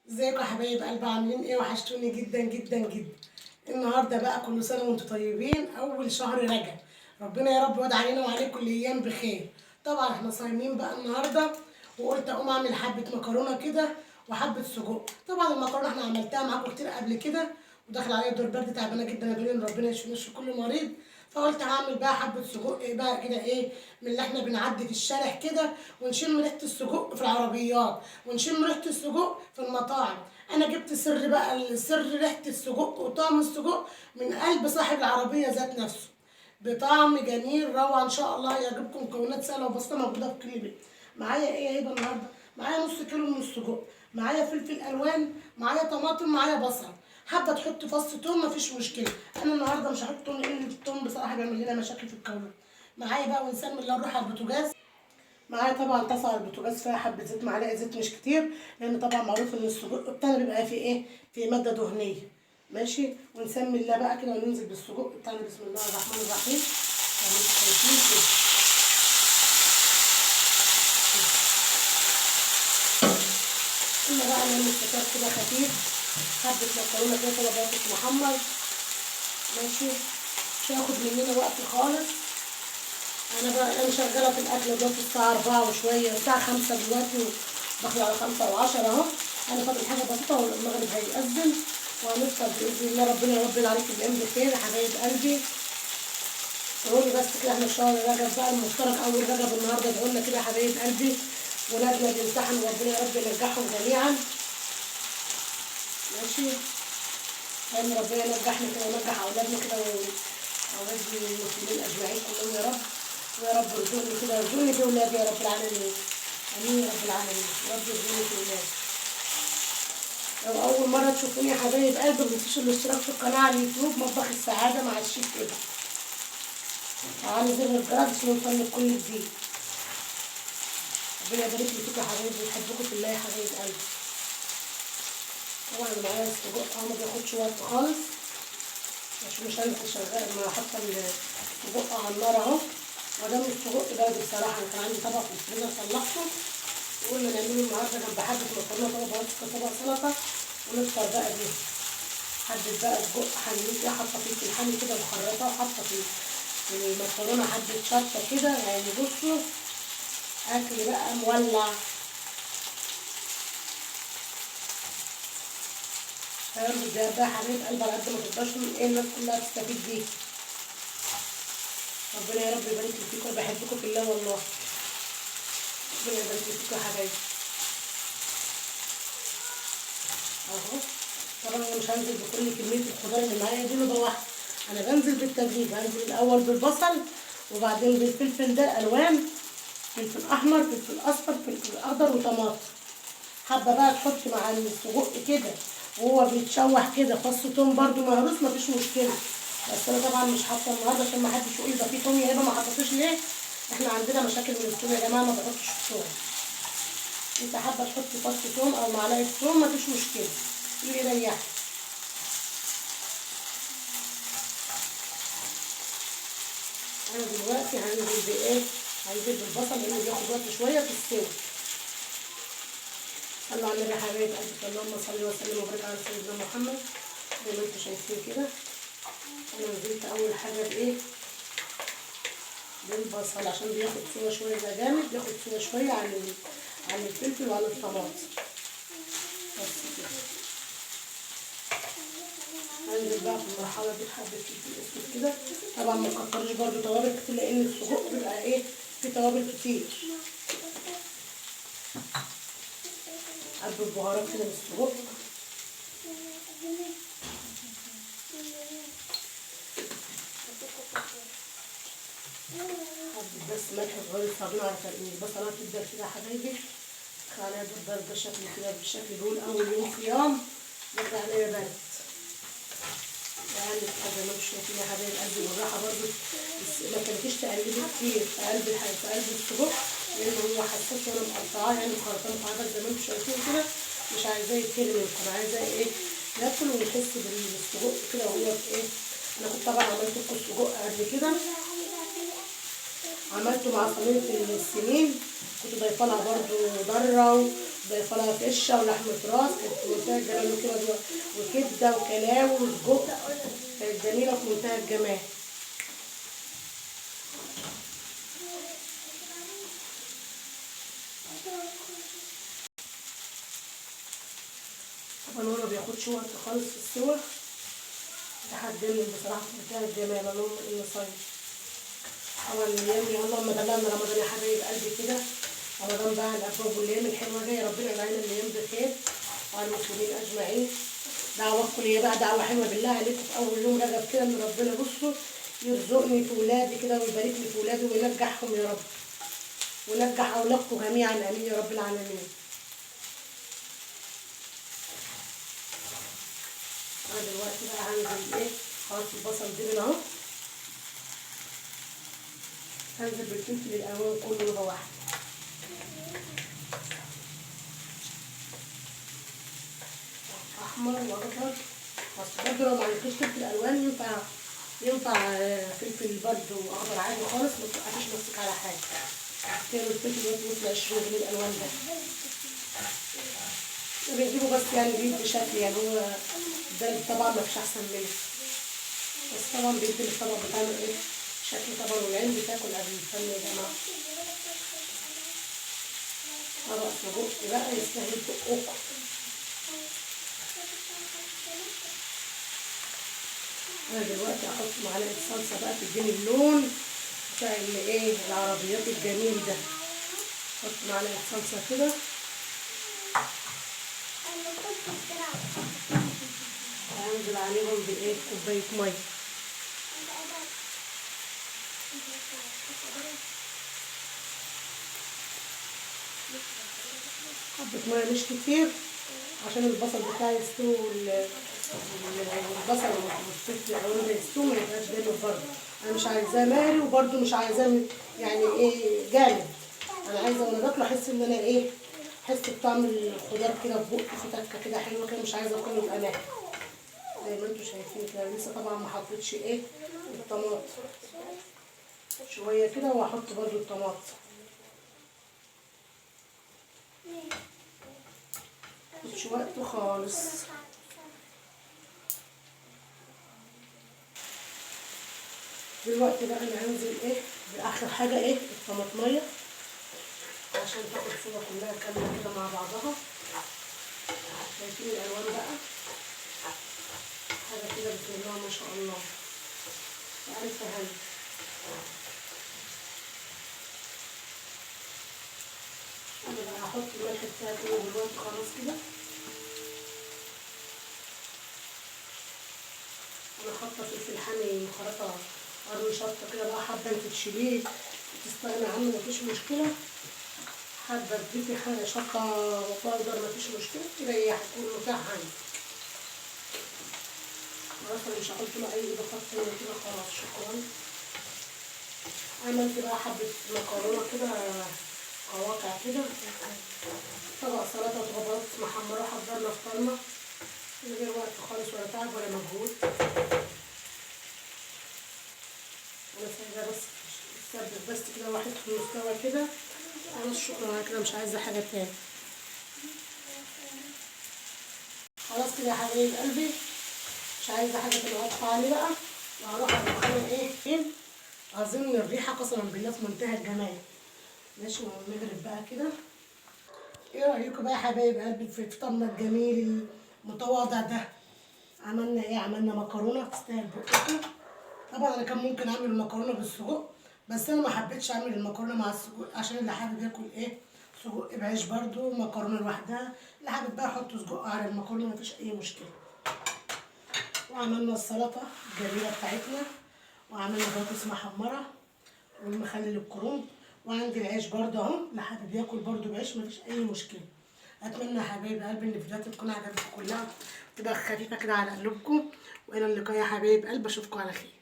ازيكم يا حبايب قلبي، عاملين ايه؟ وحشتوني جدا جدا جدا. النهارده بقى كل سنه وانتم طيبين، اول شهر رجب. ربنا يا رب يوعد علينا وعليكم الايام بخير. طبعا احنا صايمين بقى النهارده، وقلت اقوم اعمل حبه مكرونه كده وحبه سجق. طبعا المكرونه احنا عملتها معاكم كتير قبل كده، وداخل عليا دور برد، تعبانه جدا، ادعوا ان ربنا يشفي كل مريض. فقلت هعمل بقى حبه سجق بقى كده ايه، من اللي احنا بنعدي في الشارع كده ونشم ريحه السجق في العربيات، ونشم ريحه السجق في المطاعم. انا جبت سر بقى، سر ريحه السجق وطعم السجق من قلب صاحب العربيه ذات نفسه، بطعم جميل روعه. ان شاء الله يعجبكم. مكونات سهله وبسيطه موجوده في كل بيت. معايا ايه يا هبه النهارده؟ معايا نص كيلو من السجق، معايا فلفل الوان، معايا طماطم، معايا بصل. حابه تحط فص توم مفيش مشكله، انا النهارده مش هحط توم لان التوم بصراحه بيعمل لنا مشاكل في القولون. معايا بقى، ونسمي الله، نروح على البوتاجاز. معايا طبعا طاسه على البوتاجاز فيها حبه زيت، معلقه زيت مش كتير، لان طبعا معروف ان السجق بتاعنا بيبقى فيه ايه، فيه ماده دهنيه. ماشي، ونسمي الله بقى كده وننزل بالسجق بتاعنا. بسم الله الرحمن الرحيم. يعني انتوا شايفين كده. قلنا بقى نعمل فطار كده خفيف، حبه مكرونه كده كده بطاطس محمر. ماشي، مش هياخد مننا وقت خالص. انا شغاله في الاكل دلوقتي الساعه 4 وشويه، الساعه 5 دلوقتي، وداخله على 5 و10 اهو. انا فاضل حاجه بسيطه والمغرب هيأذن وهنفطر باذن الله. ربنا يربي عليكم الايام بخير يا حبايب قلبي. قولوا بس كده، احنا في شهر رجب بقى المفترض اول رجب النهارده. ادعوا لنا كده يا حبايب قلبي، ولادنا بيمتحنوا، ربنا يا رب ينجحهم جميعا. ماشي، لان ربنا ينجحنا كده وينجح اولادنا كده واولاد المسلمين اجمعين كلهم يا رب. ويا رب ارزقني كده، ارزقني في ولادي يا رب العالمين. امين يا رب العالمين. يا رب ارزقني في ولادي. لو اول مره تشوفوني يا حبايب قلبي، متنسوش الاشتراك في القناه على اليوتيوب مطبخ السعاده مع الشيف كده. تعالوا زر الجرس عشان نوصل كل جديد. ربنا يبارك لي فيكم يا حبايبي، بحبكم في الله يا حبايب قلبي. طبعا معايا السجق اهو، ما بياخدش وقت خالص، عشان مش هنسى شغال ما حاطه السجق على النار اهو. ودام السجق برد بصراحه، انا كان عندي طبق في الفريزر طلعته، وقلنا نعمله النهارده جنب حبه مكرونه، طبق بطاطس، طبق سلطه، ونفطر بقى بيه. حبه بقى سجق حاملين كده، حاطه فيه الحامي كده مخرطه، وحاطه في المكرونه حبه شطه كده. يعني بصوا، اكل بقى مولع. فاهم ازاي بقى يا حبايب قلبي؟ على قد ما تقدرش ايه، الناس كلها تستفيد بيه. ربنا يا رب يبارك لي فيكم، بحبكم في الله والله. ربنا يبارك لي فيكم يا حبايبي. اهو. طبعا انا مش هنزل بكل كميه الخضار اللي معايا دي نوبه واحده، انا بنزل بالتدريج. هنزل الاول بالبصل، وبعدين بالفلفل ده الوان، فلفل احمر، فلفل اصفر، فلفل اخضر، وطماطم. حابه بقى تحط مع السجق كده وهو بيتشوح كده فص توم برده مهروس، مفيش مشكله. بس انا طبعا مش حاطه النهارده عشان ما حدش يقول ده في توم يا هبه ما حطيتوش ليه. احنا عندنا مشاكل من التوم يا جماعه، ما بحطش التوم. انت حابه تحطي فص توم او معلقه توم مفيش مشكله، اللي يريحك. انا دلوقتي هنزل بايه، هنزل بالبصل لانه بياخد وقت شويه في السوا. صلوا على النبي يا حبايب قلبي، اللهم صل وسلم وبارك على سيدنا محمد. زي ما انتم شايفين كده، انا نزلت اول حاجه بايه، بالبصل، عشان بياخد سوا شويه، ده جامد بياخد سوا شويه عن الفلفل وعن الطماطم. بس كده. هنزل بقى في المرحله دي بحبه فلفل اسود كده. طبعا ما تكترش برده توابل كتير، لان السجق بيبقى ايه، فيه توابل كتير. حبه بهارات كده من السجق، حبه بس ملح صغير صابون على تقليل البصلات. تبدا كده يا حبايبي تدخل عليها بالضرب بالشكل كده، بالشكل دول اول يوم صيام دخل عليها برد. يعني حاجه ما شايفين يا حبايب قلبي، بالراحه برده، ما تخليكيش تقلبي كتير في قلب في قلب السجق، لان هو حساس وانا مقطعاه، يعني مخرطاه مقعدة زي ما انتم شايفين كده. مش عايزاه يتهري منكم، انا عايزاه ايه، ناكل ونحس بالسجق كده وهو في ايه. انا كنت طبعا عملت لكم السجق قبل كده، عملته مع صينيه السمين، كنت ضايفه لها برده ذره، وضايفه لها فشه ولحمه راس، كنت قلت منتهى الجمال وكبده وكلاوي وسجق، كانت جميله في منتهى الجمال. طبعا هو ما بياخدش وقت خالص في السوا، لحد بصراحه في منتهى الجمال. اللهم اني صايم. طبعا الايام دي اللهم بلغنا رمضان يا حبايب قلبي كده. رمضان بقى على الابواب والايام الحلوه جايه، ربنا يجعلنا الايام بخير وعلى المسلمين اجمعين. دعواتكم ليا بقى دعوه حلوه بالله عليكم في اول يوم رجب كده، ان ربنا بصوا يرزقني في ولادي كده ويبارك لي في ولادي وينجحهم يا رب، ونجح اولادكم جميعا امين يا رب العالمين. انا دلوقتي بقى هنزل ايه، خلاص البصل دبل اهو، هنزل بالفلفل الالوان كله لغه واحده. احمر واخضر، بس برضه لو ما عندكيش فلفل الوان ينفع فلفل برضه اخضر عادي خالص، ما توقفيش نفسك على حاجه. كيلو الفلفل وصل 20 جنيه الالوان ده بنجيبه، بس يعني بيدي شكل، يعني هو ده طبعا ما فيش احسن منه، بس طبعا بيدي الطبق بتاعنا ايه شكل طبعا، والعين بتاكل قبل الفن يا جماعه. طبق سجق بقى يستاهل بقكم. انا دلوقتي هحط معلقه صلصه بقى تديني اللون بتاع الايه العربيات الجميل ده. احط معلقه صلصه كده، هنزل عليهم بايه كوبايه ميه. حبه ميه مش كتير عشان البصل بتاعي يستوي، والبصل والفلفل الالوان ده يستوي، ما يبقاش جامد برضه. انا مش عايزاه مهري وبرضه مش عايزاه يعني ايه جامد. انا عايزه وانا باكله احس ان انا ايه، احس بطعم الخضار كده في بقي، في تكه كده حلوه كده، مش عايزه كله يبقى ناعم زي ما انتم شايفين كده. لسه طبعا ما حطيتش ايه الطماطم، شويه كده وهحط برضه الطماطم. مش وقته خالص. دلوقتي بقى انا هنزل ايه باخر حاجه ايه الطماطميه، عشان تاخد صوره كلها كامله كده مع بعضها. شايفين الالوان بقى حاجه كده بسم الله ما شاء الله، الف هنا. انا بقى هحط الملح بتاعي كله دلوقتي خلاص كده. انا حاطه فلفل حامي مخرطه قرن شطه كده بقى، حابه انت تشيليه تستغني عنه مفيش مشكله، حابه تضيفي حاجه شطه باودر مفيش مشكله، يريحك والمتاح عندك. خلاص انا مش هحط له اي اضافات تانيه كده، خلاص شكرا. عملت بقى حبه مكرونه كده قواقع كده، طبق سلطه وطبقات محمره، حضرنا فطارنا من غير وقت خالص ولا تعب ولا مجهود. انا سايبه بس تسبك بس كده واحد في المستوى كده، خلاص شكرا على كده، مش عايزه حاجه تاني. خلاص كده يا حبايب قلبي، مش عايزه حاجه تبقى واضحه عليه بقى، وهروح ادخله ايه اظن الريحه قسما بالله في منتهى الجمال. ماشي ونغرب بقى كده. ايه رايكم بقى يا حبايب قلبي في فطارنا الجميل المتواضع ده؟ عملنا ايه؟ عملنا مكرونه تستاهل بقكم. طبعا انا كان ممكن اعمل المكرونه بالسجق، بس انا ما حبيتش اعمل المكرونه مع السجق، عشان اللي حابب ياكل ايه سجق بعيش برضو، مكرونه لوحدها، اللي حابب بقى احط سجق على المكرونه مفيش اي مشكله. وعملنا السلطه الجميله بتاعتنا، وعملنا بطاطس محمره والمخلل الكرنب، وعندي العيش برضه اهو، اللي حابب ياكل برضه بعيش مفيش اي مشكله. اتمنى يا حبايب قلبي ان الفيديوهات تكون عجبتكم كلها، تبقى خفيفه كده على قلوبكم، والى اللقاء يا حبايب قلبي، اشوفكم على خير.